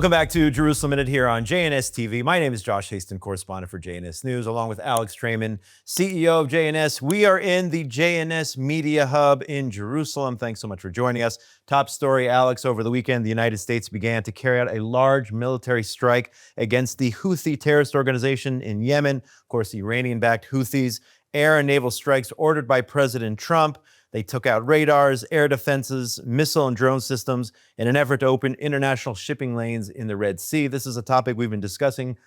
Welcome back to Jerusalem Minute here on JNS TV. My name is Josh Hasten, correspondent for JNS News, along with Alex Traiman, CEO of JNS. We are in the JNS Media Hub in Jerusalem. Thanks so much for joining us. Top story, Alex. Over the weekend, the United States began to carry out a large military strike against the Houthi terrorist organization in Yemen. Of course, the Iranian-backed Houthis. Air and naval strikes ordered by President Trump. They took out radars, air defenses, missile and drone systems in an effort to open international shipping lanes in the Red Sea. This is a topic we've been discussing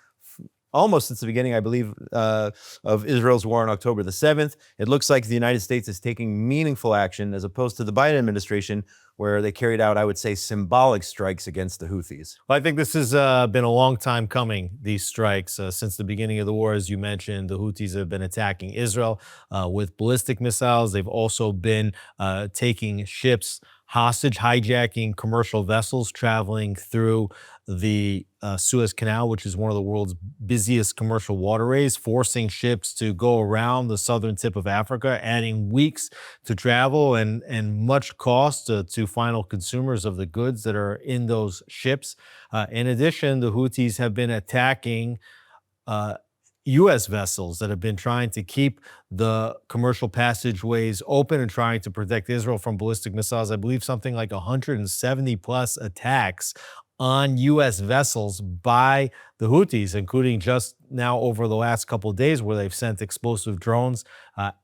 almost since the beginning, I believe, of Israel's war on October the 7th. It looks like the United States is taking meaningful action as opposed to the Biden administration, where they carried out, I would say, symbolic strikes against the Houthis. Well, I think this has been a long time coming, these strikes. Since the beginning of the war, as you mentioned, the Houthis have been attacking Israel with ballistic missiles. They've also been taking ships hostage, hijacking commercial vessels traveling through the Suez Canal, which is one of the world's busiest commercial waterways, forcing ships to go around the southern tip of Africa, adding weeks to travel and much cost to final consumers of the goods that are in those ships. In addition, the Houthis have been attacking U.S. vessels that have been trying to keep the commercial passageways open and trying to protect Israel from ballistic missiles. I believe something like 170 plus attacks on U.S. vessels by the Houthis, including just now over the last couple of days where they've sent explosive drones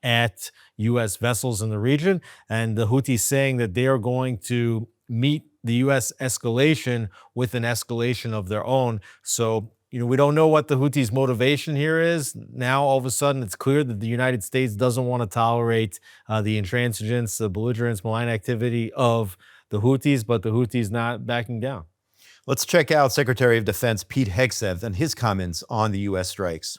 at U.S. vessels in the region. And the Houthis saying that they are going to meet the U.S. escalation with an escalation of their own. So, we don't know what the Houthis' motivation here is. Now, all of a sudden, it's clear that the United States doesn't want to tolerate the intransigence, the belligerence, malign activity of the Houthis, but the Houthis not backing down. Let's check out Secretary of Defense Pete Hegseth and his comments on the U.S. strikes.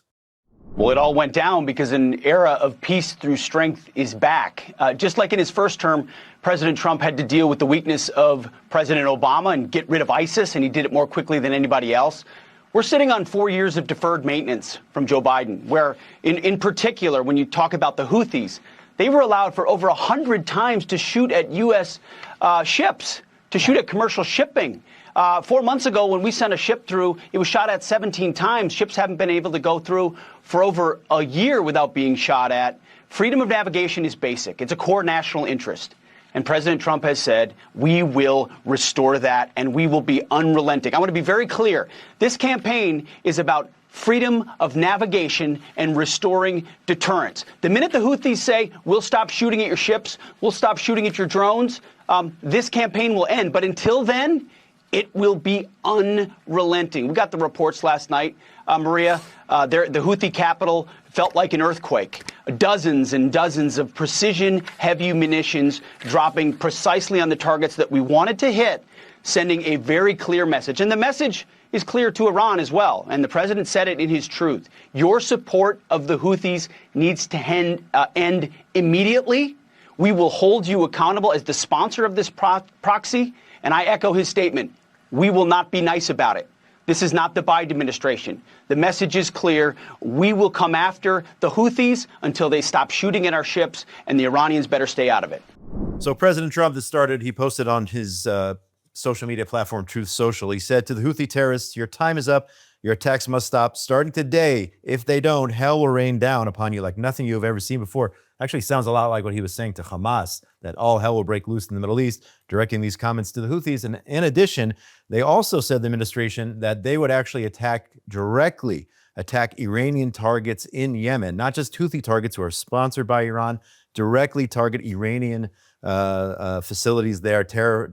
Well, it all went down because an era of peace through strength is back. Just like in his first term, President Trump had to deal with the weakness of President Obama and get rid of ISIS, and he did it more quickly than anybody else. We're sitting on 4 years of deferred maintenance from Joe Biden, where in particular, when you talk about the Houthis, they were allowed for over 100 times to shoot at U.S. Ships, to shoot at commercial shipping. 4 months ago, when we sent a ship through, it was shot at 17 times. Ships haven't been able to go through for over a year without being shot at. Freedom of navigation is basic. It's a core national interest. And President Trump has said, we will restore that and we will be unrelenting. I want to be very clear. This campaign is about freedom of navigation and restoring deterrence. The minute the Houthis say, we'll stop shooting at your ships, we'll stop shooting at your drones, this campaign will end. But until then, it will be unrelenting. We got the reports last night, Maria. The Houthi capital felt like an earthquake. Dozens and dozens of precision-heavy munitions dropping precisely on the targets that we wanted to hit, sending a very clear message. And the message is clear to Iran as well. And the president said it in his truth. Your support of the Houthis needs to end immediately. We will hold you accountable as the sponsor of this proxy. And I echo his statement. We will not be nice about it. This is not the Biden administration. The message is clear. We will come after the Houthis until they stop shooting at our ships, and the Iranians better stay out of it. So President Trump, he posted on his social media platform, Truth Social. He said to the Houthi terrorists, your time is up. Your attacks must stop starting today. If they don't, hell will rain down upon you like nothing you have ever seen before. Actually sounds a lot like what he was saying to Hamas, that all hell will break loose in the Middle East, directing these comments to the Houthis. And in addition, they also said, the administration, that they would actually directly attack Iranian targets in Yemen, not just Houthi targets who are sponsored by Iran, directly target Iranian facilities there, terror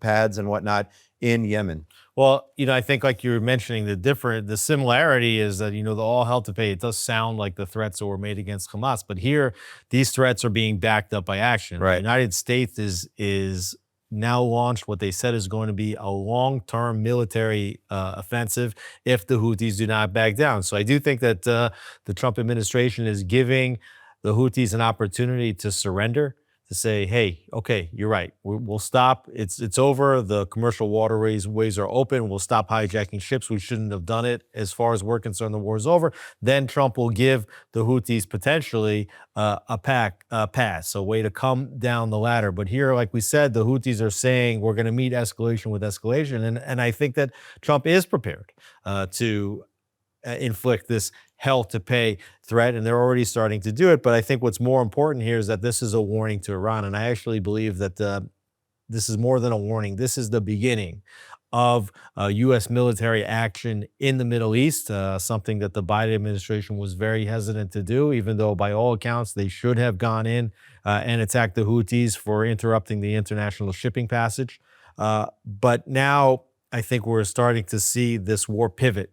pads and whatnot in Yemen. Well, I think like you were mentioning, the similarity is that, the all hell to pay, it does sound like the threats that were made against Hamas, but here, these threats are being backed up by action. Right. The United States is now launched what they said is going to be a long-term military offensive if the Houthis do not back down. So I do think that the Trump administration is giving the Houthis an opportunity to surrender, to say, hey, okay, you're right. We'll stop. It's over. The commercial waterways are open. We'll stop hijacking ships. We shouldn't have done it. As far as we're concerned, the war is over. Then Trump will give the Houthis potentially a pass, a way to come down the ladder. But here, like we said, the Houthis are saying we're going to meet escalation with escalation. And I think that Trump is prepared to inflict this hell to pay threat, and they're already starting to do it. But I think what's more important here is that this is a warning to Iran, and I actually believe that this is more than a warning. This is the beginning of U.S. military action in the Middle East, something that the Biden administration was very hesitant to do, even though by all accounts they should have gone in and attacked the Houthis for interrupting the international shipping passage. But now I think we're starting to see this war pivot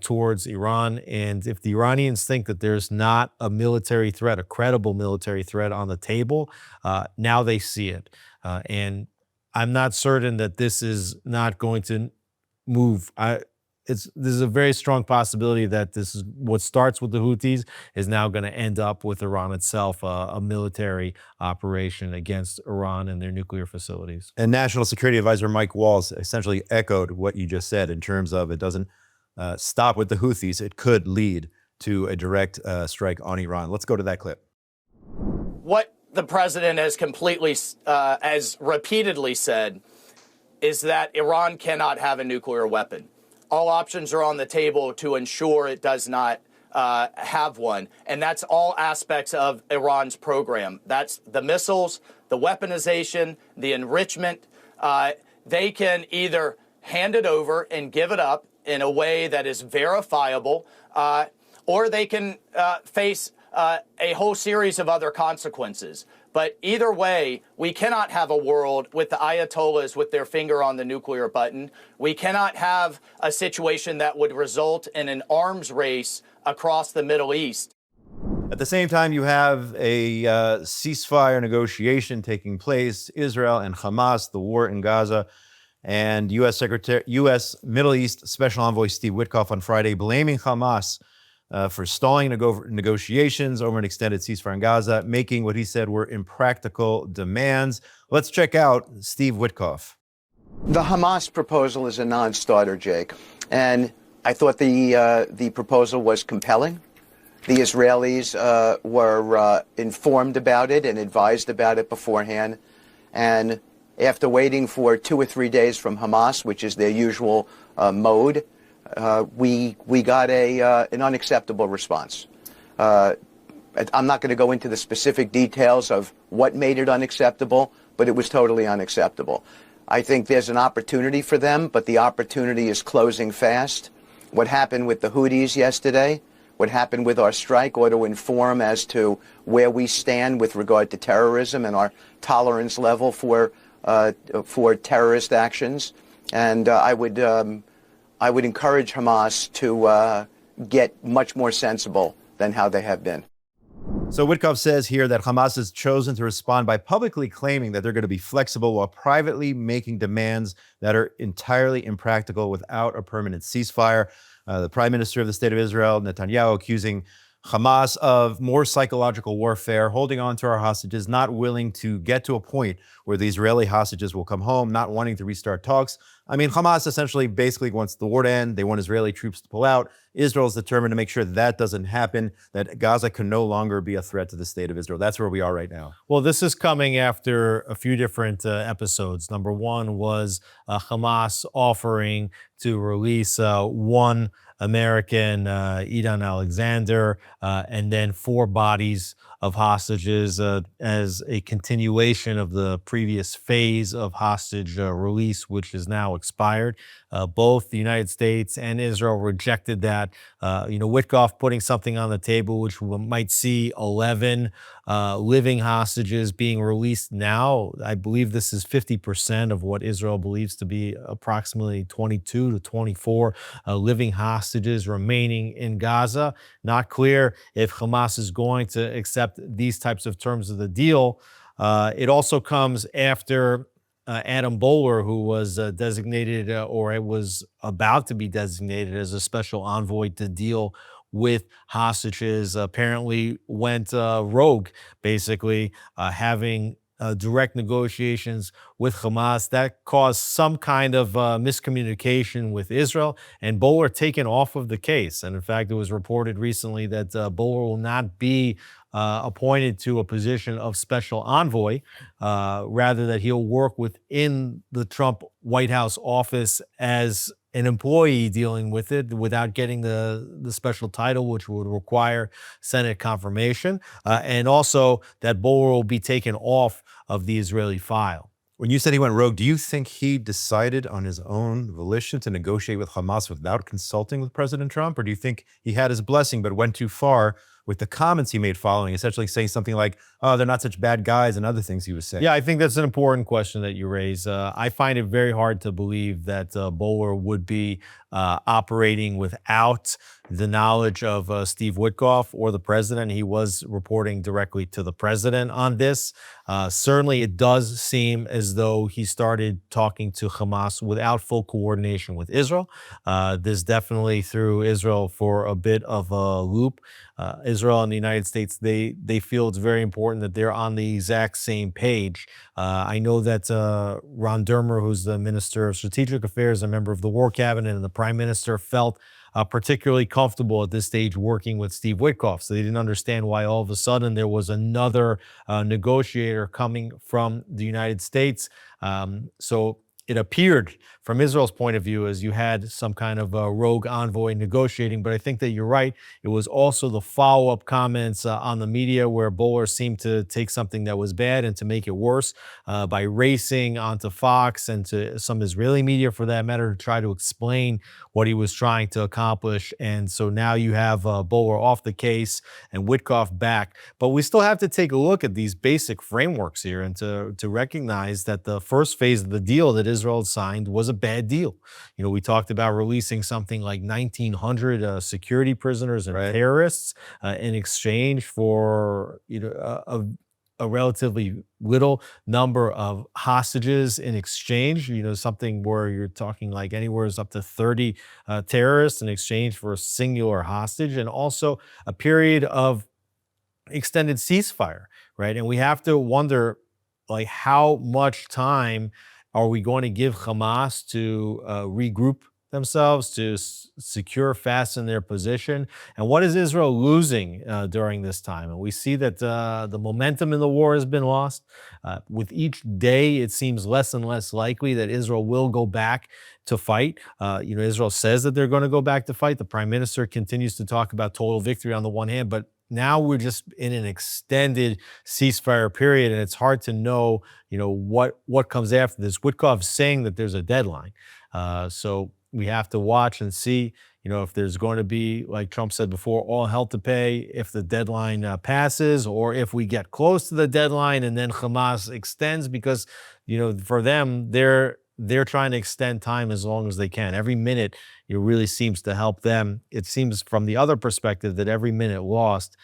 towards Iran. And if the Iranians think that there's not a military threat, a credible military threat on the table, now they see it. And I'm not certain that this is not going to move. There's a very strong possibility that this is what starts with the Houthis is now going to end up with Iran itself, a military operation against Iran and their nuclear facilities. And National Security Advisor Mike Walls essentially echoed what you just said in terms of it doesn't stop with the Houthis. It could lead to a direct strike on Iran. Let's go to that clip. What the president has as repeatedly said, is that Iran cannot have a nuclear weapon. All options are on the table to ensure it does not have one. And that's all aspects of Iran's program. That's the missiles, the weaponization, the enrichment. They can either hand it over and give it up in a way that is verifiable, or they can face a whole series of other consequences. But either way, we cannot have a world with the Ayatollahs with their finger on the nuclear button. We cannot have a situation that would result in an arms race across the Middle East. At the same time, you have a ceasefire negotiation taking place, Israel and Hamas, the war in Gaza. And U.S. Middle East Special Envoy Steve Witkoff on Friday blaming Hamas for stalling negotiations over an extended ceasefire in Gaza, making what he said were impractical demands. Let's check out Steve Witkoff. The Hamas proposal is a non-starter, Jake, and I thought the proposal was compelling. The Israelis were informed about it and advised about it beforehand, and after waiting for 2 or 3 days from Hamas, which is their usual mode, we got an unacceptable response. I'm not going to go into the specific details of what made it unacceptable, but it was totally unacceptable. I think there's an opportunity for them, but the opportunity is closing fast. What happened with the Houthis yesterday, what happened with our strike ought to inform as to where we stand with regard to terrorism and our tolerance level for terrorist actions, and I would encourage Hamas to get much more sensible than how they have been. So Witkoff says here that Hamas has chosen to respond by publicly claiming that they're going to be flexible while privately making demands that are entirely impractical without a permanent ceasefire. The Prime Minister of the State of Israel, Netanyahu, accusing Hamas of more psychological warfare, holding on to our hostages, not willing to get to a point where the Israeli hostages will come home, not wanting to restart talks. I mean, Hamas essentially basically wants the war to end. They want Israeli troops to pull out. Israel is determined to make sure that doesn't happen, that Gaza can no longer be a threat to the state of Israel. That's where we are right now. Well, this is coming after a few different episodes. Number one was Hamas offering to release one American, Eden Alexander, and then 4 bodies of hostages as a continuation of the previous phase of hostage release, which is now expired. Both the United States and Israel rejected that. Witkoff putting something on the table, which we might see 11 living hostages being released now. I believe this is 50% of what Israel believes to be approximately 22 to 24 living hostages remaining in Gaza. Not clear if Hamas is going to accept these types of terms of the deal. It also comes after Adam Bowler, who was designated or was about to be designated as a special envoy to deal with hostages, apparently went rogue, basically having direct negotiations with Hamas. That caused some kind of miscommunication with Israel, and Boller taken off of the case. And in fact, it was reported recently that Boller will not be appointed to a position of special envoy, rather that he'll work within the Trump White House office as an employee dealing with it without getting the special title, which would require Senate confirmation, and also that Boller will be taken off of the Israeli file. When you said he went rogue, do you think he decided on his own volition to negotiate with Hamas without consulting with President Trump? Or do you think he had his blessing but went too far with the comments he made following, essentially saying something like, oh, they're not such bad guys, and other things he was saying? Yeah, I think that's an important question that you raise. I find it very hard to believe that Boller would be operating without the knowledge of Steve Witkoff or the president. He was reporting directly to the president on this. Certainly, it does seem as though he started talking to Hamas without full coordination with Israel. This definitely threw Israel for a bit of a loop. Israel and the United States, they feel it's very important that they're on the exact same page. I know that Ron Dermer, who's the Minister of Strategic Affairs, a member of the War Cabinet, and the Prime Minister felt particularly comfortable at this stage working with Steve Witkoff. So they didn't understand why all of a sudden there was another negotiator coming from the United States. So it appeared from Israel's point of view as you had some kind of rogue envoy negotiating. But I think that you're right. It was also the follow-up comments on the media where Boller seemed to take something that was bad and to make it worse by racing onto Fox and to some Israeli media, for that matter, to try to explain what he was trying to accomplish. And so now you have Boller off the case and Witkoff back. But we still have to take a look at these basic frameworks here and to recognize that the first phase of the deal that Israel had signed was a bad deal. You know, we talked about releasing something like 1,900 security prisoners and terrorists in exchange for, you know, a relatively little number of hostages in exchange, you know, something where you're talking like anywhere is up to 30 terrorists in exchange for a singular hostage, and also a period of extended ceasefire, right? And we have to wonder, like, how much time are we going to give Hamas to regroup themselves, to secure, fasten their position? And what is Israel losing during this time? And we see that the momentum in the war has been lost. With each day, it seems less and less likely that Israel will go back to fight. You know, Israel says that they're going to go back to fight. The prime minister continues to talk about total victory on the one hand, but now we're just in an extended ceasefire period, and it's hard to know, you know, what comes after this. Witkoff's saying that there's a deadline. So we have to watch and see, you know, if there's going to be, like Trump said before, all hell to pay if the deadline passes, or if we get close to the deadline and then Hamas extends, because, you know, for them, they're trying to extend time as long as they can. Every minute, it really seems to help them. It seems from the other perspective that every minute lost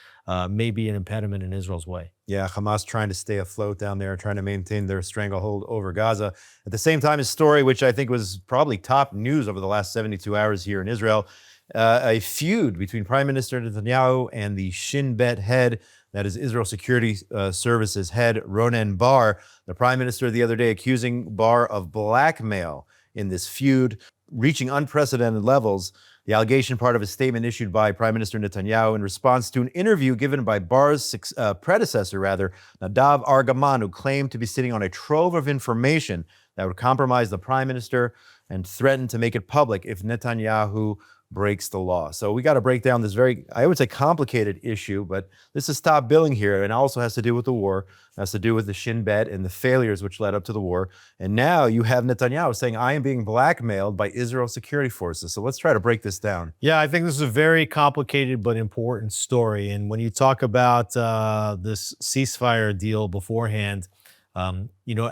may be an impediment in Israel's way. Yeah, Hamas trying to stay afloat down there, trying to maintain their stranglehold over Gaza. At the same time, a story which I think was probably top news over the last 72 hours here in Israel, a feud between Prime Minister Netanyahu and the Shin Bet head, that is Israel Security Services head, Ronen Bar. The Prime Minister the other day accusing Bar of blackmail in this feud, reaching unprecedented levels. The allegation, part of a statement issued by Prime Minister Netanyahu in response to an interview given by Barr's predecessor, Nadav Argaman, who claimed to be sitting on a trove of information that would compromise the Prime Minister and threaten to make it public if Netanyahu breaks the law. So we got to break down this very, I would say, complicated issue, but this is top billing here, and also has to do with the war, has to do with the Shin Bet and the failures which led up to the war. And now you have Netanyahu saying, I am being blackmailed by Israel's security forces. So let's try to break this down. Yeah, I think this is a very complicated but important story. And when you talk about this ceasefire deal beforehand, you know,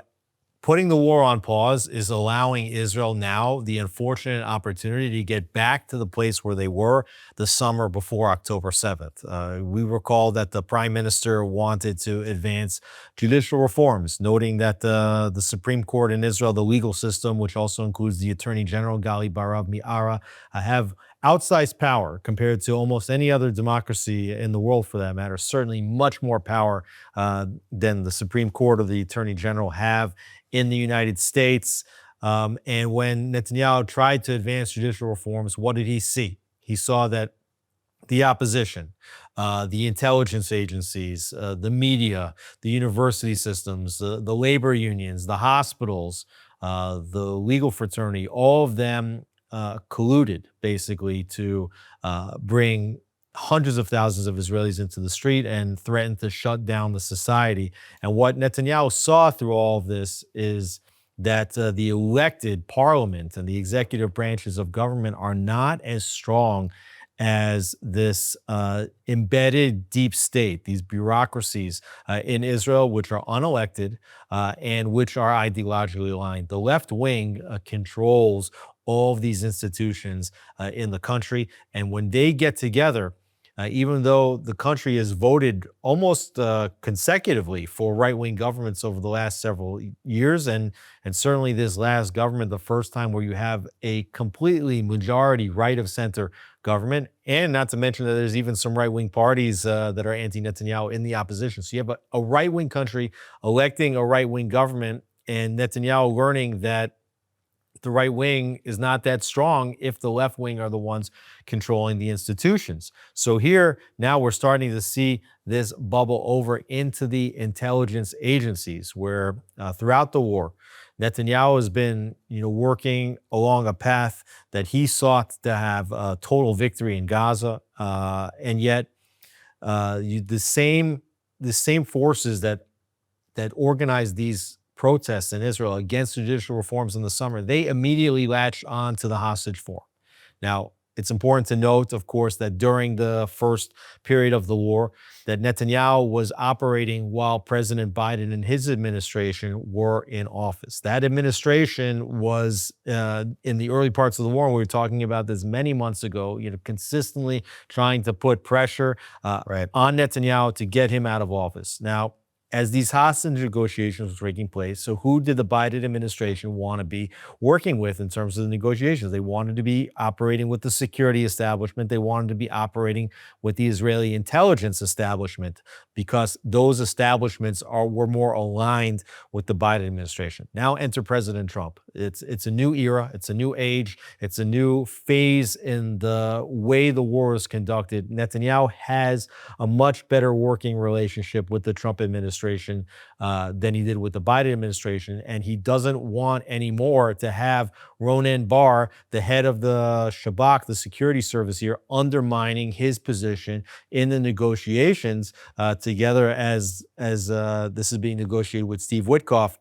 putting the war on pause is allowing Israel now the unfortunate opportunity to get back to the place where they were the summer before October 7th. We recall that the prime minister wanted to advance judicial reforms, noting that the Supreme Court in Israel, the legal system, which also includes the Attorney General, Gali Barav Mi'ara, have outsized power compared to almost any other democracy in the world, for that matter. Certainly much more power than the Supreme Court or the Attorney General have in the United States. And when Netanyahu tried to advance judicial reforms, what did he see? He saw that the opposition, the intelligence agencies, the media, the university systems, the labor unions, the hospitals, the legal fraternity, all of them colluded basically to bring hundreds of thousands of Israelis into the street and threatened to shut down the society. And what Netanyahu saw through all of this is that the elected parliament and the executive branches of government are not as strong as this embedded deep state, these bureaucracies in Israel, which are unelected and which are ideologically aligned. The left wing controls all of these institutions in the country. And when they get together, even though the country has voted almost consecutively for right-wing governments over the last several years, and certainly this last government, the first time where you have a completely majority right-of-center government, and not to mention that there's even some right-wing parties that are anti-Netanyahu in the opposition. So you have a right-wing country electing a right-wing government, and Netanyahu learning that the right wing is not that strong if the left wing are the ones controlling the institutions. So here, now we're starting to see this bubble over into the intelligence agencies, where throughout the war, Netanyahu has been, working along a path that he sought to have total victory in Gaza, and yet the same forces that organized these protests in Israel against judicial reforms in the summer, they immediately latched on to the hostage forum. Now, it's important to note, of course, that during the first period of the war, that Netanyahu was operating while President Biden and his administration were in office. That administration was in the early parts of the war, and we were talking about this many months ago, consistently trying to put pressure on Netanyahu to get him out of office. Now, as these hostage negotiations were taking place, so who did the Biden administration want to be working with in terms of the negotiations? They wanted to be operating with the security establishment. They wanted to be operating with the Israeli intelligence establishment, because those establishments were more aligned with the Biden administration. Now enter President Trump. It's a new era. It's a new age. It's a new phase in the way the war is conducted. Netanyahu has a much better working relationship with the Trump administration than he did with the Biden administration. And he doesn't want anymore to have Ronen Bar, the head of the Shabak, the security service here, undermining his position in the negotiations together as this is being negotiated with Steve Witkoff.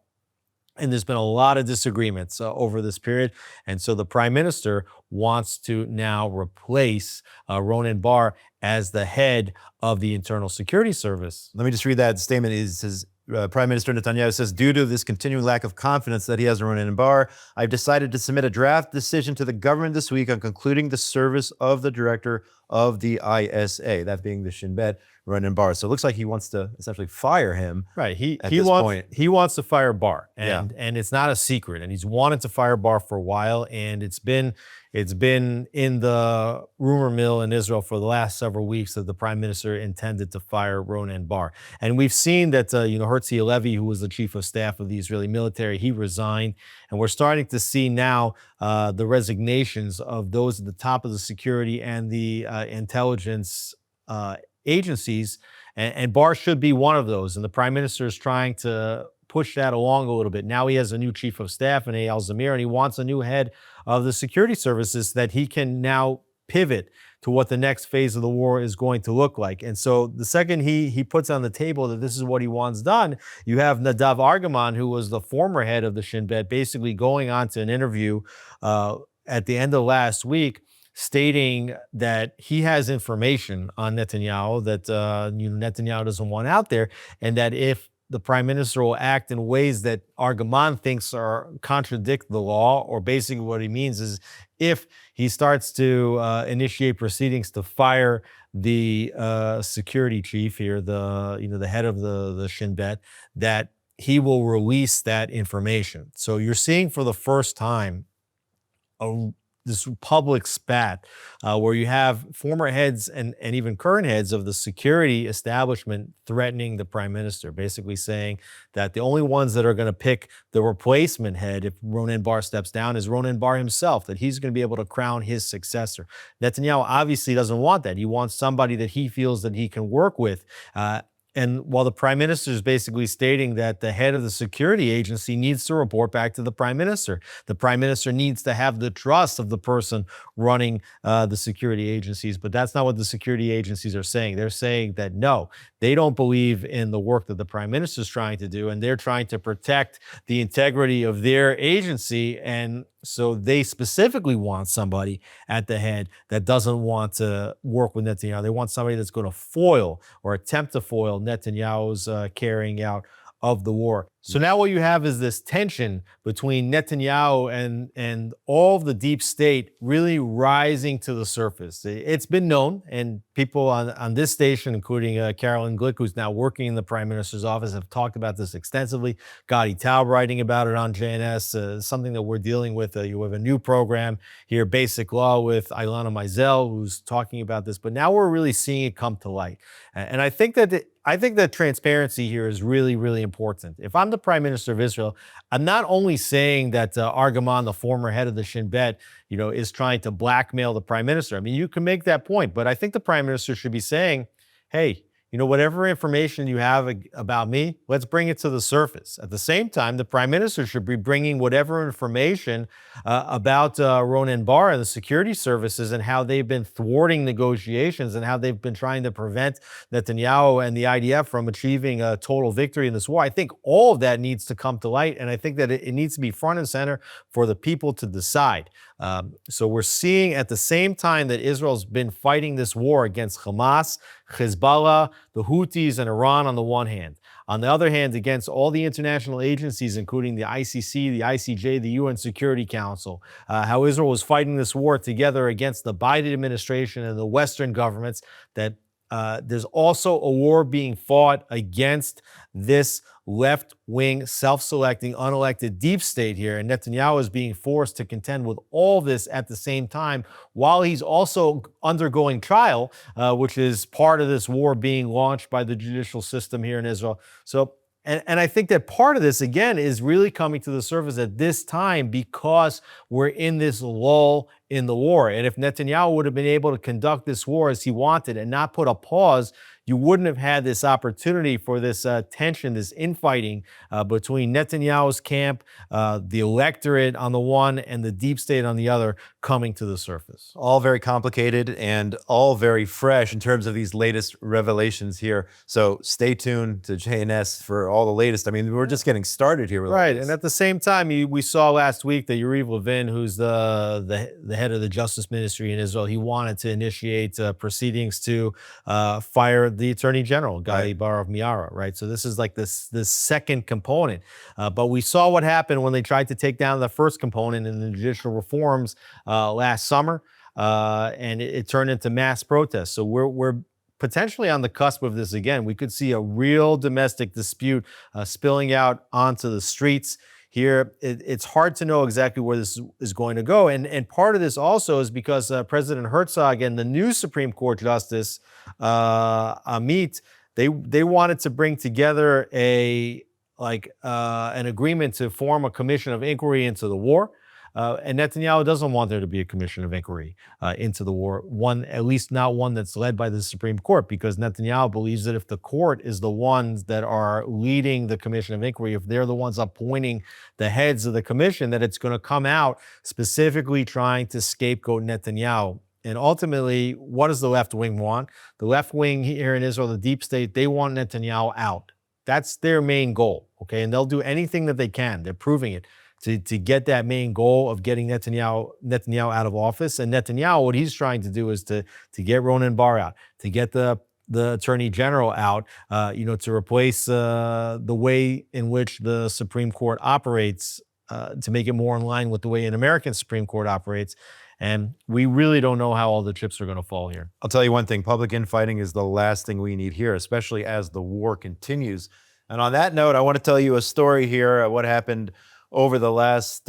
And there's been a lot of disagreements over this period. And so the prime minister wants to now replace Ronen Bar as the head of the Internal Security Service. Let me just read that statement. It says, Prime Minister Netanyahu says, due to this continuing lack of confidence that he has in Ronen Bar, I've decided to submit a draft decision to the government this week on concluding the service of the director of the ISA, that being the Shin Bet, Ronen Bar. So it looks like he wants to essentially fire him. Right. He wants to fire Bar, and it's not a secret. And he's wanted to fire Bar for a while, and it's been in the rumor mill in Israel for the last several weeks that the prime minister intended to fire Ronen Bar. And we've seen that Herzi Halevi, who was the chief of staff of the Israeli military, he resigned, and we're starting to see now the resignations of those at the top of the security and the intelligence agencies, and Bar should be one of those. And the prime minister is trying to push that along a little bit. Now he has a new chief of staff in Eyal Zamir, and he wants a new head of the security services that he can now pivot to what the next phase of the war is going to look like. And so the second he puts on the table that this is what he wants done, you have Nadav Argaman, who was the former head of the Shin Bet, basically going on to an interview at the end of last week, stating that he has information on Netanyahu that Netanyahu doesn't want out there, and that if the prime minister will act in ways that Argaman thinks contradict the law, or basically what he means is if he starts to initiate proceedings to fire the security chief here, the head of the Shin Bet, that he will release that information. So you're seeing for the first time a this public spat where you have former heads and even current heads of the security establishment threatening the prime minister, basically saying that the only ones that are going to pick the replacement head if Ronen Bar steps down is Ronen Bar himself, that he's going to be able to crown his successor. Netanyahu obviously doesn't want that. He wants somebody that he feels that he can work with. And while the prime minister is basically stating that the head of the security agency needs to report back to the prime minister needs to have the trust of the person running the security agencies. But that's not what the security agencies are saying. They're saying that no, they don't believe in the work that the prime minister is trying to do, and they're trying to protect the integrity of their agency. And so they specifically want somebody at the head that doesn't want to work with Netanyahu. They want somebody that's going to foil or attempt to foil Netanyahu's carrying out of the war. So now what you have is this tension between Netanyahu and all of the deep state really rising to the surface. It's been known, and people on this station, including Carolyn Glick, who's now working in the prime minister's office, have talked about this extensively. Gadi Taub writing about it on JNS, something that we're dealing with. You have a new program here, Basic Law, with Ilana Meisel, who's talking about this. But now we're really seeing it come to light. And I think that transparency here is really, really important. If I'm the prime minister of Israel, I'm not only saying that Argaman, the former head of the Shin Bet, is trying to blackmail the prime minister. I mean, you can make that point, but I think the prime minister should be saying, hey, whatever information you have about me, let's bring it to the surface. At the same time, the prime minister should be bringing whatever information about Ronen Bar and the security services and how they've been thwarting negotiations and how they've been trying to prevent Netanyahu and the IDF from achieving a total victory in this war. I think all of that needs to come to light, and I think that it needs to be front and center for the people to decide. So we're seeing at the same time that Israel's been fighting this war against Hamas, Hezbollah, the Houthis, and Iran on the one hand. On the other hand, against all the international agencies, including the ICC, the ICJ, the UN Security Council, how Israel was fighting this war together against the Biden administration and the Western governments, that there's also a war being fought against this left-wing, self-selecting, unelected deep state here. And Netanyahu is being forced to contend with all this at the same time, while he's also undergoing trial, which is part of this war being launched by the judicial system here in Israel. So, and I think that part of this, again, is really coming to the surface at this time because we're in this lull in the war. And if Netanyahu would have been able to conduct this war as he wanted and not put a pause, you wouldn't have had this opportunity for this tension, this infighting between Netanyahu's camp, the electorate on the one, and the deep state on the other coming to the surface. All very complicated and all very fresh in terms of these latest revelations here. So stay tuned to JNS for all the latest. I mean, we're just getting started here. Right, and at the same time, we saw last week that Yariv Levin, who's the head of the Justice Ministry in Israel, he wanted to initiate proceedings to fire the Attorney General, Gali Bar of Miara, right? So this is like this second component. But we saw what happened when they tried to take down the first component in the judicial reforms last summer, and it turned into mass protests. So we're potentially on the cusp of this again. We could see a real domestic dispute spilling out onto the streets. Here, it's hard to know exactly where this is going to go. And part of this also is because President Herzog and the new Supreme Court Justice, Amit, they wanted to bring together an agreement to form a commission of inquiry into the war. And Netanyahu doesn't want there to be a commission of inquiry into the war, at least not one that's led by the Supreme Court, because Netanyahu believes that if the court is the ones that are leading the commission of inquiry, if they're the ones appointing the heads of the commission, that it's going to come out specifically trying to scapegoat Netanyahu. And ultimately, what does the left wing want? The left wing here in Israel, the deep state, they want Netanyahu out. That's their main goal, okay? And they'll do anything that they can. They're proving it. To get that main goal of getting Netanyahu out of office. And Netanyahu, what he's trying to do is to get Ronen Bar out, to get the Attorney General out, to replace the way in which the Supreme Court operates, to make it more in line with the way an American Supreme Court operates. And we really don't know how all the chips are going to fall here. I'll tell you one thing, public infighting is the last thing we need here, especially as the war continues. And on that note, I want to tell you a story here, what happened over the last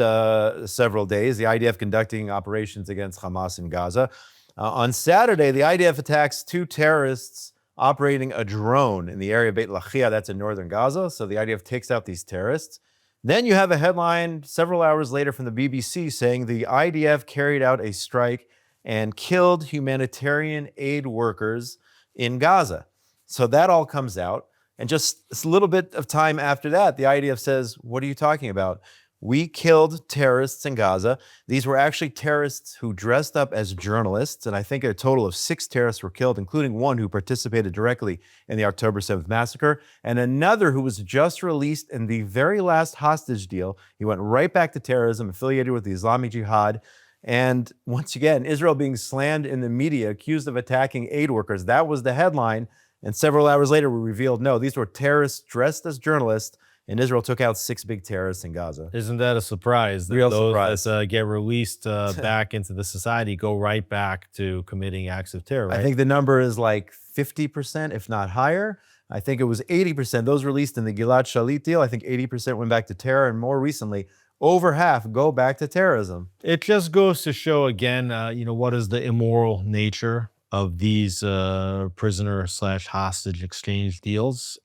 several days. The IDF conducting operations against Hamas in Gaza. On Saturday, the IDF attacks 2 terrorists operating a drone in the area of Beit Lahia, that's in northern Gaza. So the IDF takes out these terrorists. Then you have a headline several hours later from the BBC saying the IDF carried out a strike and killed humanitarian aid workers in Gaza. So that all comes out. And just a little bit of time after that, the IDF says, what are you talking about? We killed terrorists in Gaza. These were actually terrorists who dressed up as journalists. And I think a total of 6 terrorists were killed, including one who participated directly in the October 7th massacre, and another who was just released in the very last hostage deal. He went right back to terrorism, affiliated with the Islamic Jihad. And once again, Israel being slammed in the media, accused of attacking aid workers. That was the headline. And several hours later, we revealed, no, these were terrorists dressed as journalists. And Israel took out 6 big terrorists in Gaza. Isn't that a surprise? That Real those surprise. that get released back into the society go right back to committing acts of terror, right? I think the number is like 50%, if not higher. I think it was 80%. Those released in the Gilad Shalit deal, I think 80% went back to terror. And more recently, over half go back to terrorism. It just goes to show again, what is the immoral nature of these prisoner/hostage exchange deals.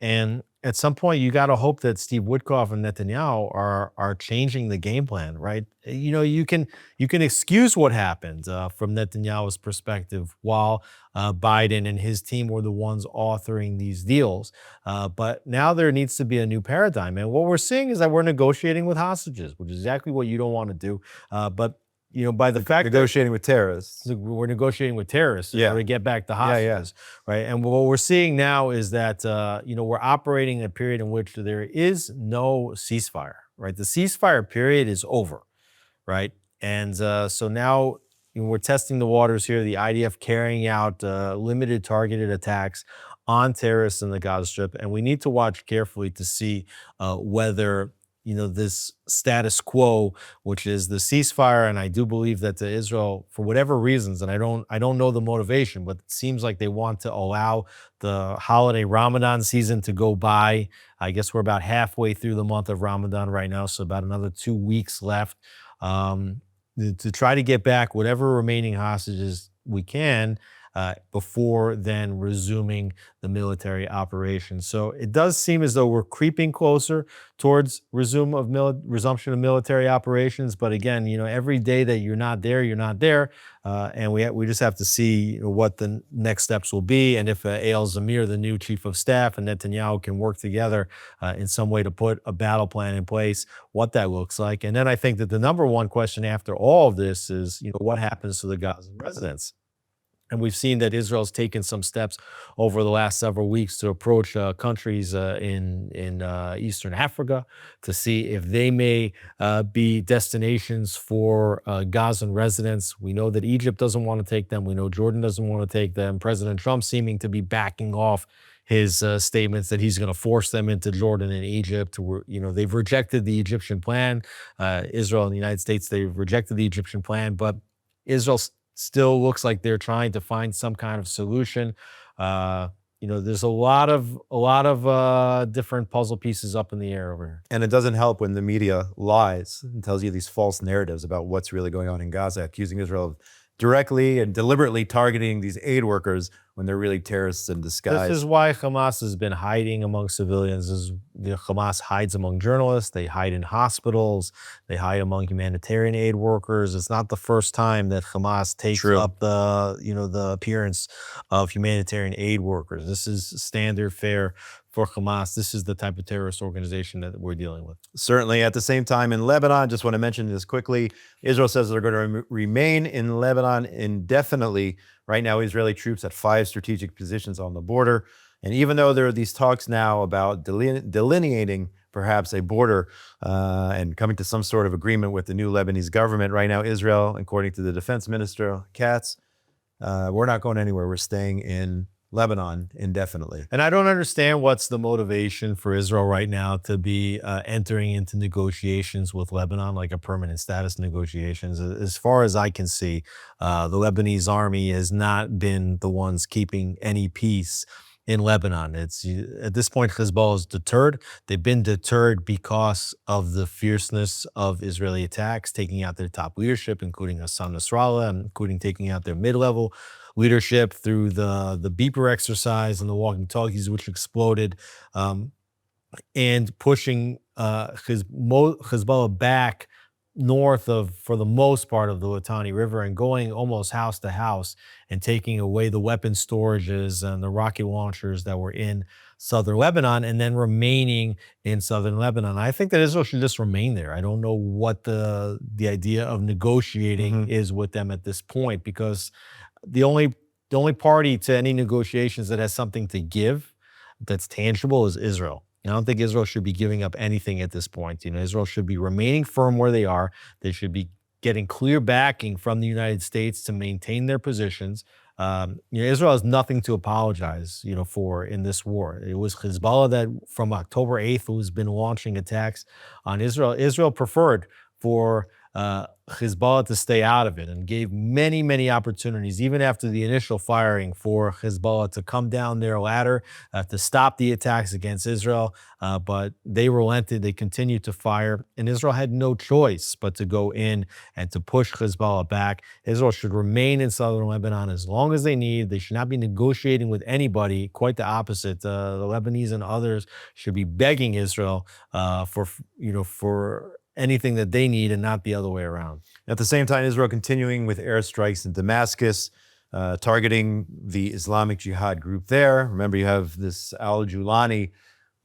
And at some point, you got to hope that Steve Witkoff and Netanyahu are changing the game plan, right? You can excuse what happened from Netanyahu's perspective while Biden and his team were the ones authoring these deals. But now there needs to be a new paradigm. And what we're seeing is that we're negotiating with hostages, which is exactly what you don't want to do. But by the fact Negotiating with terrorists. that we're negotiating with terrorists Yeah. in order to get back the hostages, right? And what we're seeing now is that, we're operating in a period in which there is no ceasefire, right? The ceasefire period is over, right? And so now we're testing the waters here, the IDF carrying out limited targeted attacks on terrorists in the Gaza Strip. And we need to watch carefully to see whether this status quo, which is the ceasefire, and I do believe that Israel, for whatever reasons, and I don't know the motivation, but it seems like they want to allow the holiday Ramadan season to go by. I guess we're about halfway through the month of Ramadan right now, so about another 2 weeks left to try to get back whatever remaining hostages we can before then resuming the military operation. So it does seem as though we're creeping closer towards resumption of military operations. But again, every day that you're not there, you're not there. And we just have to see what the next steps will be. And if Eyal Zamir, the new chief of staff, and Netanyahu can work together in some way to put a battle plan in place, what that looks like. And then I think that the number one question after all of this is, what happens to the Gazan residents? And we've seen that Israel's taken some steps over the last several weeks to approach countries in Eastern Africa to see if they may be destinations for Gazan residents. We know that Egypt doesn't want to take them. We know Jordan doesn't want to take them. President Trump seeming to be backing off his statements that he's going to force them into Jordan and Egypt. They've rejected the Egyptian plan. Israel and the United States, they've rejected the Egyptian plan, but Israel still looks like they're trying to find some kind of solution. There's a lot of different puzzle pieces up in the air over here. And it doesn't help when the media lies and tells you these false narratives about what's really going on in Gaza, accusing Israel of directly and deliberately targeting these aid workers when they're really terrorists in disguise. This is why Hamas has been hiding among civilians. Hamas hides among journalists. They hide in hospitals. They hide among humanitarian aid workers. It's not the first time that Hamas takes up the appearance of humanitarian aid workers. This is standard fare for Hamas. This is the type of terrorist organization that we're dealing with. Certainly. At the same time, in Lebanon, just want to mention this quickly, Israel says they're going to remain in Lebanon indefinitely. Right now, Israeli troops at 5 strategic positions on the border. And even though there are these talks now about delineating perhaps a border and coming to some sort of agreement with the new Lebanese government, right now, Israel, according to the defense minister, Katz, we're not going anywhere. We're staying in Lebanon indefinitely. And I don't understand what's the motivation for Israel right now to be entering into negotiations with Lebanon, like a permanent status negotiations. As far as I can see, the Lebanese army has not been the ones keeping any peace in Lebanon. It's at this point, Hezbollah is deterred. They've been deterred because of the fierceness of Israeli attacks, taking out their top leadership, including Hassan Nasrallah, and including taking out their mid-level leadership through the beeper exercise and the walkie-talkies, which exploded, and pushing Hezbollah back north of, for the most part, of the Litani River, and going almost house to house and taking away the weapon storages and the rocket launchers that were in southern Lebanon, and then remaining in southern Lebanon. I think that Israel should just remain there. I don't know what the idea of negotiating is with them at this point, because the only party to any negotiations that has something to give that's tangible is Israel. I don't think Israel should be giving up anything at this point. Israel should be remaining firm where they are. They should be getting clear backing from the United States to maintain their positions. Israel has nothing to apologize, for in this war. It was Hezbollah that, from October 8th, who's been launching attacks on Israel. Israel preferred for Hezbollah to stay out of it, and gave many, many opportunities, even after the initial firing, for Hezbollah to come down their ladder to stop the attacks against Israel. But they relented. They continued to fire, and Israel had no choice but to go in and to push Hezbollah back. Israel should remain in southern Lebanon as long as they need. They should not be negotiating with anybody. Quite the opposite. The Lebanese and others should be begging Israel for anything that they need, and not the other way around. At the same time, Israel continuing with airstrikes in Damascus, targeting the Islamic Jihad group there. Remember, you have this al-Julani.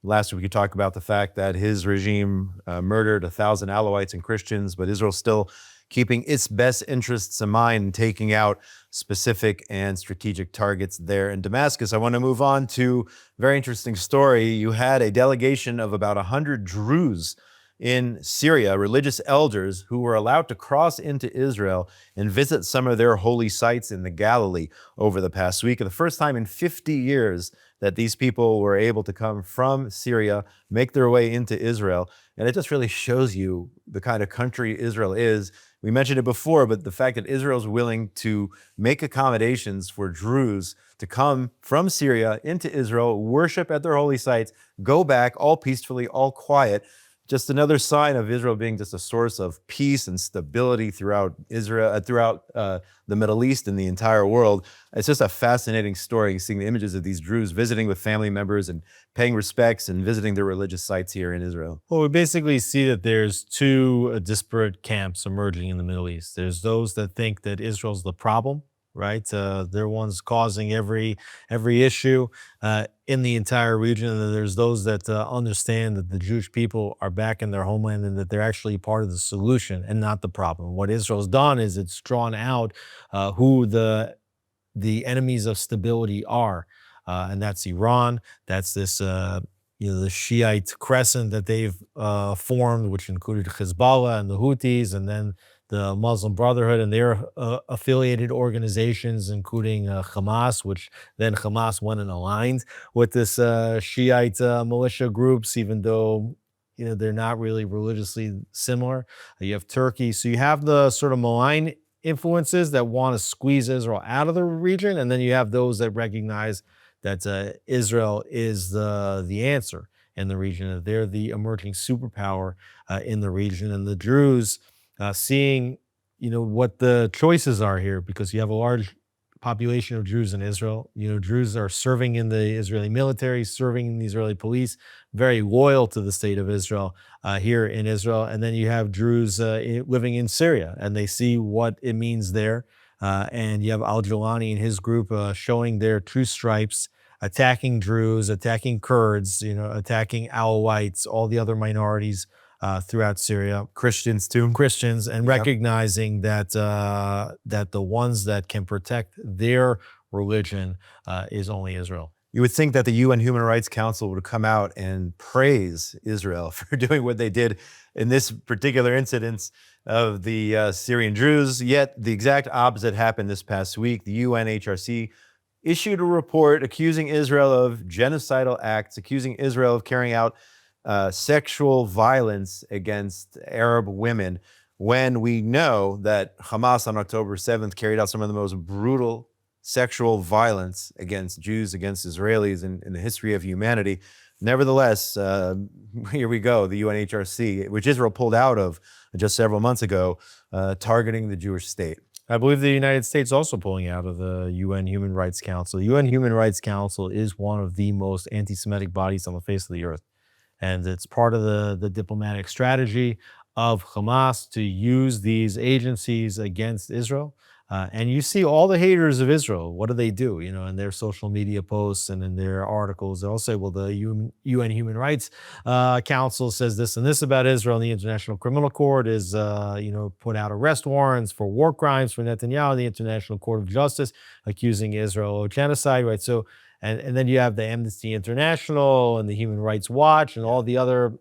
Last week, we talked about the fact that his regime murdered 1,000 Alawites and Christians, but Israel's still keeping its best interests in mind and taking out specific and strategic targets there in Damascus. I want to move on to a very interesting story. You had a delegation of about 100 Druze in Syria, religious elders, who were allowed to cross into Israel and visit some of their holy sites in the Galilee over the past week. The first time in 50 years that these people were able to come from Syria, make their way into Israel. And it just really shows you the kind of country Israel is. We mentioned it before, but the fact that Israel's willing to make accommodations for Druze to come from Syria into Israel, worship at their holy sites, go back all peacefully, all quiet. Just another sign of Israel being just a source of peace and stability throughout Israel, throughout the Middle East and the entire world. It's just a fascinating story, seeing the images of these Druze visiting with family members and paying respects and visiting their religious sites here in Israel. Well, we basically see that there's two disparate camps emerging in the Middle East. There's those that think that Israel's the problem, right? They're ones causing every issue in the entire region. And then there's those that understand that the Jewish people are back in their homeland and that they're actually part of the solution and not the problem. What Israel's done is it's drawn out who the enemies of stability are. And that's Iran. That's this the Shiite crescent that they've formed, which included Hezbollah and the Houthis, and then the Muslim Brotherhood and their affiliated organizations, including Hamas, which then Hamas went and aligned with this Shiite militia groups, even though they're not really religiously similar. You have Turkey. So you have the sort of malign influences that want to squeeze Israel out of the region, and then you have those that recognize that Israel is the answer in the region, that they're the emerging superpower in the region. And the Druze, seeing, what the choices are here, because you have a large population of Druze in Israel. Druze are serving in the Israeli military, serving in the Israeli police, very loyal to the state of Israel here in Israel. And then you have Druze living in Syria, and they see what it means there. And you have al-Julani and his group showing their true stripes, attacking Druze, attacking Kurds, attacking Alawites, all the other minorities throughout Syria, Christians too. And recognizing that that the ones that can protect their religion is only Israel. You would think that the UN Human Rights Council would come out and praise Israel for doing what they did in this particular incident of the Syrian Druze, yet the exact opposite happened this past week. The UNHRC issued a report accusing Israel of genocidal acts, accusing Israel of carrying out sexual violence against Arab women, when we know that Hamas on October 7th carried out some of the most brutal sexual violence against Jews, against Israelis in the history of humanity. Nevertheless, here we go, the UNHRC, which Israel pulled out of just several months ago, targeting the Jewish state. I believe the United States also pulling out of the UN Human Rights Council. The UN Human Rights Council is one of the most anti-Semitic bodies on the face of the earth. And it's part of the diplomatic strategy of Hamas to use these agencies against Israel. And you see all the haters of Israel, what do? You know, in their social media posts and in their articles, they'll say, well, the UN Human Rights Council says this and this about Israel, and the International Criminal Court is, put out arrest warrants for war crimes for Netanyahu, the International Court of Justice accusing Israel of genocide, right? So, and then you have the Amnesty International and the Human Rights Watch and all the other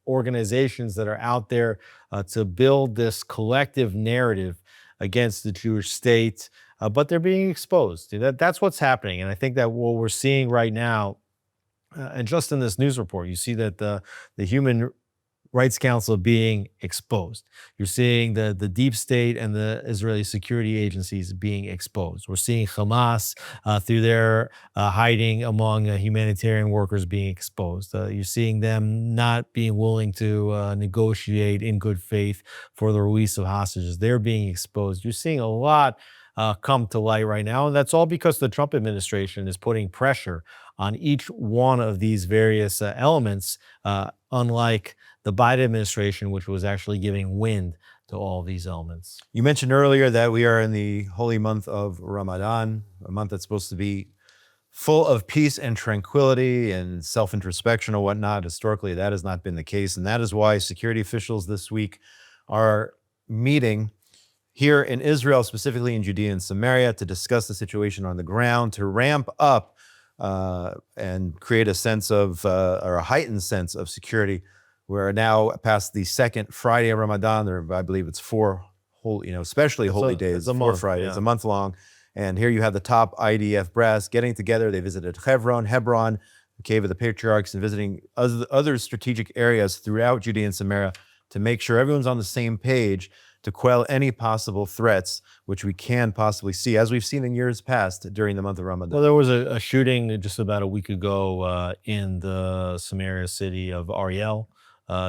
organizations that are out there to build this collective narrative against the Jewish state, but they're being exposed. That's what's happening. And I think that what we're seeing right now, and just in this news report, you see that the Human Rights Council being exposed. You're seeing the deep state and the Israeli security agencies being exposed. We're seeing Hamas through their hiding among humanitarian workers being exposed. You're seeing them not being willing to negotiate in good faith for the release of hostages. They're being exposed. You're seeing a lot come to light right now, and that's all because the Trump administration is putting pressure on each one of these various elements, unlike the Biden administration, which was actually giving wind to all these elements. You mentioned earlier that we are in the holy month of Ramadan, a month that's supposed to be full of peace and tranquility and self-introspection or whatnot. Historically, that has not been the case, and that is why security officials this week are meeting here in Israel, specifically in Judea and Samaria, to discuss the situation on the ground, to ramp up and create a sense of, or a heightened sense of security. We're now past the second Friday of Ramadan. I believe it's 4 holy, especially holy days. It's a 4 month, Fridays, yeah. a month long. And here you have the top IDF brass getting together. They visited Hebron, the Cave of the Patriarchs, and visiting other strategic areas throughout Judea and Samaria to make sure everyone's on the same page to quell any possible threats which we can possibly see, as we've seen in years past during the month of Ramadan. Well, there was a shooting just about a week ago in the Samaria city of Ariel,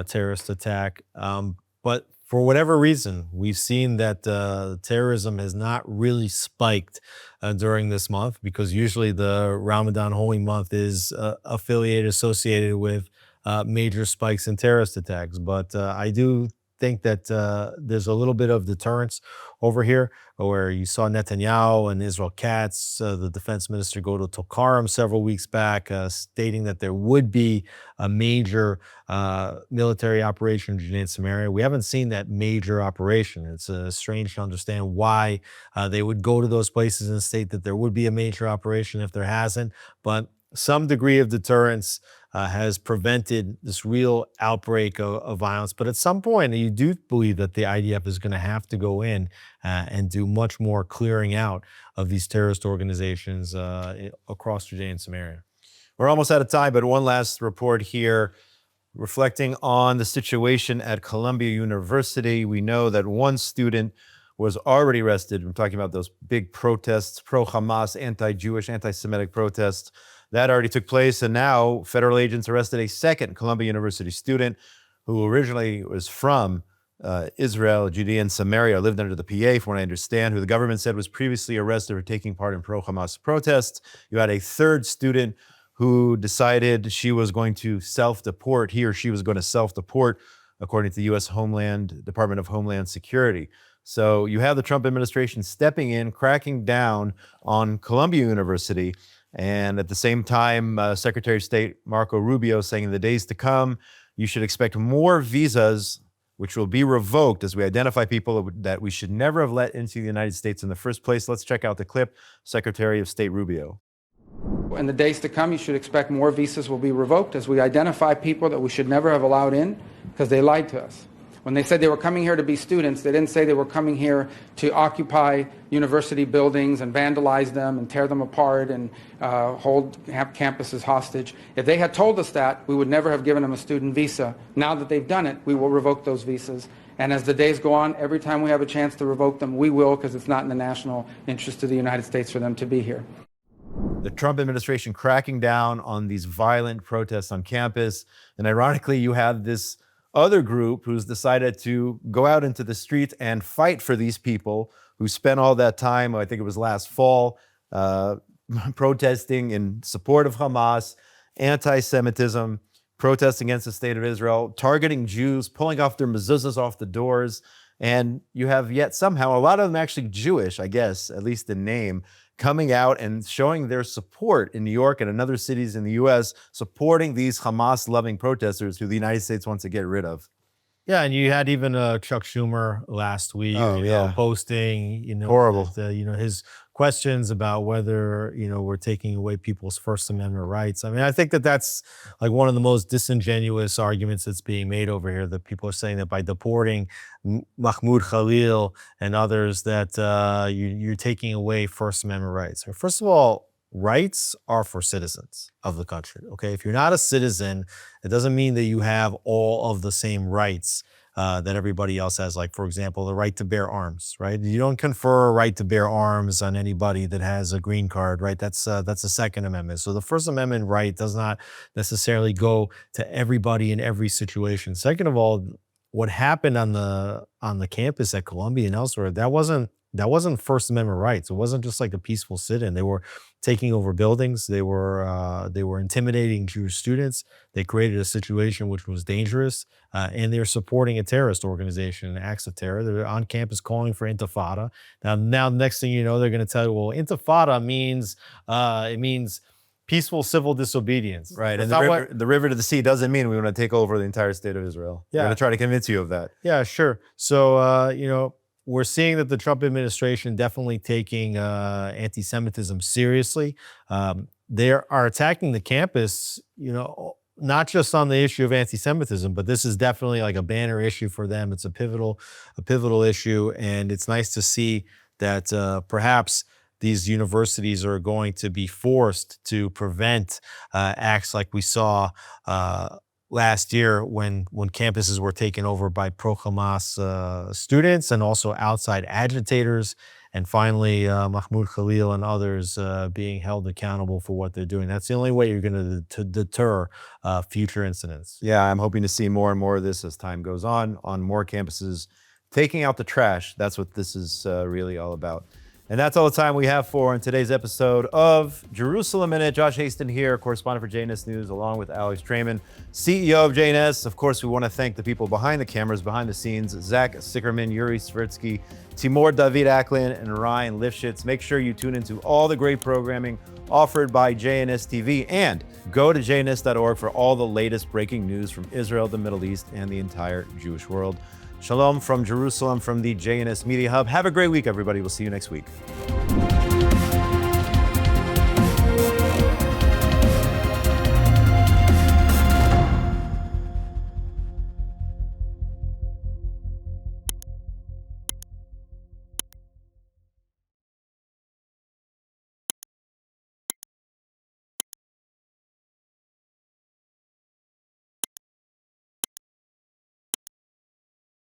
terrorist attack. But for whatever reason, we've seen that terrorism has not really spiked during this month, because usually the Ramadan holy month is associated with major spikes in terrorist attacks. But I do think that there's a little bit of deterrence over here, where you saw Netanyahu and Israel Katz, the defense minister, go to Tulkarm several weeks back, stating that there would be a major military operation in Judea and Samaria. We haven't seen that major operation. It's strange to understand why they would go to those places and state that there would be a major operation if there hasn't, but some degree of deterrence has prevented this real outbreak of violence. But at some point, you do believe that the IDF is going to have to go in and do much more clearing out of these terrorist organizations across Judea and Samaria. We're almost out of time, but one last report here reflecting on the situation at Columbia University. We know that one student was already arrested. I'm talking about those big protests, pro-Hamas, anti-Jewish, anti-Semitic protests. That already took place, and now federal agents arrested a second Columbia University student who originally was from Israel, Judea and Samaria, lived under the PA, from what I understand, who the government said was previously arrested for taking part in pro-Hamas protests. You had a third student who decided she was going to self-deport. He or she was going to self-deport, according to the U.S. Department of Homeland Security. So you have the Trump administration stepping in, cracking down on Columbia University. And at the same time, Secretary of State Marco Rubio saying in the days to come, you should expect more visas, which will be revoked as we identify people that we should never have let into the United States in the first place. Let's check out the clip, Secretary of State Rubio. In the days to come, you should expect more visas will be revoked as we identify people that we should never have allowed in because they lied to us. When they said they were coming here to be students, they didn't say they were coming here to occupy university buildings and vandalize them and tear them apart and hold campuses hostage. If they had told us that, we would never have given them a student visa. Now that they've done it, we will revoke those visas. And as the days go on, every time we have a chance to revoke them, we will, because it's not in the national interest of the United States for them to be here. The Trump administration cracking down on these violent protests on campus. And ironically, you have this other group who's decided to go out into the streets and fight for these people who spent all that time, I think it was last fall, protesting in support of Hamas, anti-Semitism, protesting against the state of Israel, targeting Jews, pulling off their mezuzahs off the doors. And you have yet somehow, a lot of them actually Jewish, I guess, at least in name, coming out and showing their support in New York and in other cities in the U.S., supporting these Hamas-loving protesters who the United States wants to get rid of. Yeah, and you had even Chuck Schumer last week, posting, horrible, that, his questions about whether, we're taking away people's First Amendment rights. I mean, I think that that's like one of the most disingenuous arguments that's being made over here, that people are saying that by deporting Mahmoud Khalil and others that you're taking away First Amendment rights. First of all, rights are for citizens of the country, okay? If you're not a citizen, it doesn't mean that you have all of the same rights that everybody else has. Like, for example, the right to bear arms, right? You don't confer a right to bear arms on anybody that has a green card, right? That's the Second Amendment. So the First Amendment right does not necessarily go to everybody in every situation. Second of all, what happened on the campus at Columbia and elsewhere, that wasn't First Amendment rights. It wasn't just like a peaceful sit-in. They were taking over buildings. They were intimidating Jewish students. They created a situation which was dangerous, and they're supporting a terrorist organization, acts of terror. They're on campus calling for intifada. Now, next thing you know, they're going to tell you, well, intifada means it means peaceful civil disobedience. Right, and the river to the sea doesn't mean we want to take over the entire state of Israel. Yeah. We're going to try to convince you of that. Yeah, sure. So, we're seeing that the Trump administration definitely taking anti-Semitism seriously. They are attacking the campus, not just on the issue of anti-Semitism, but this is definitely like a banner issue for them. It's a pivotal issue, and it's nice to see that perhaps these universities are going to be forced to prevent acts like we saw last year when campuses were taken over by pro-Hamas students and also outside agitators, and finally Mahmoud Khalil and others being held accountable for what they're doing. That's the only way you're going to deter future incidents. Yeah, I'm hoping to see more and more of this as time goes on more campuses, taking out the trash. That's what this is really all about. And that's all the time we have for in today's episode of Jerusalem Minute. Josh Hasten here, correspondent for JNS News, along with Alex Traiman, CEO of JNS. Of course, we want to thank the people behind the cameras, behind the scenes, Zach Sickerman, Yuri Svirtsky, Timur David Aklin, and Ryan Lifshitz. Make sure you tune into all the great programming offered by JNS TV, and go to jns.org for all the latest breaking news from Israel, the Middle East, and the entire Jewish world. Shalom from Jerusalem, from the JNS Media Hub. Have a great week, everybody. We'll see you next week.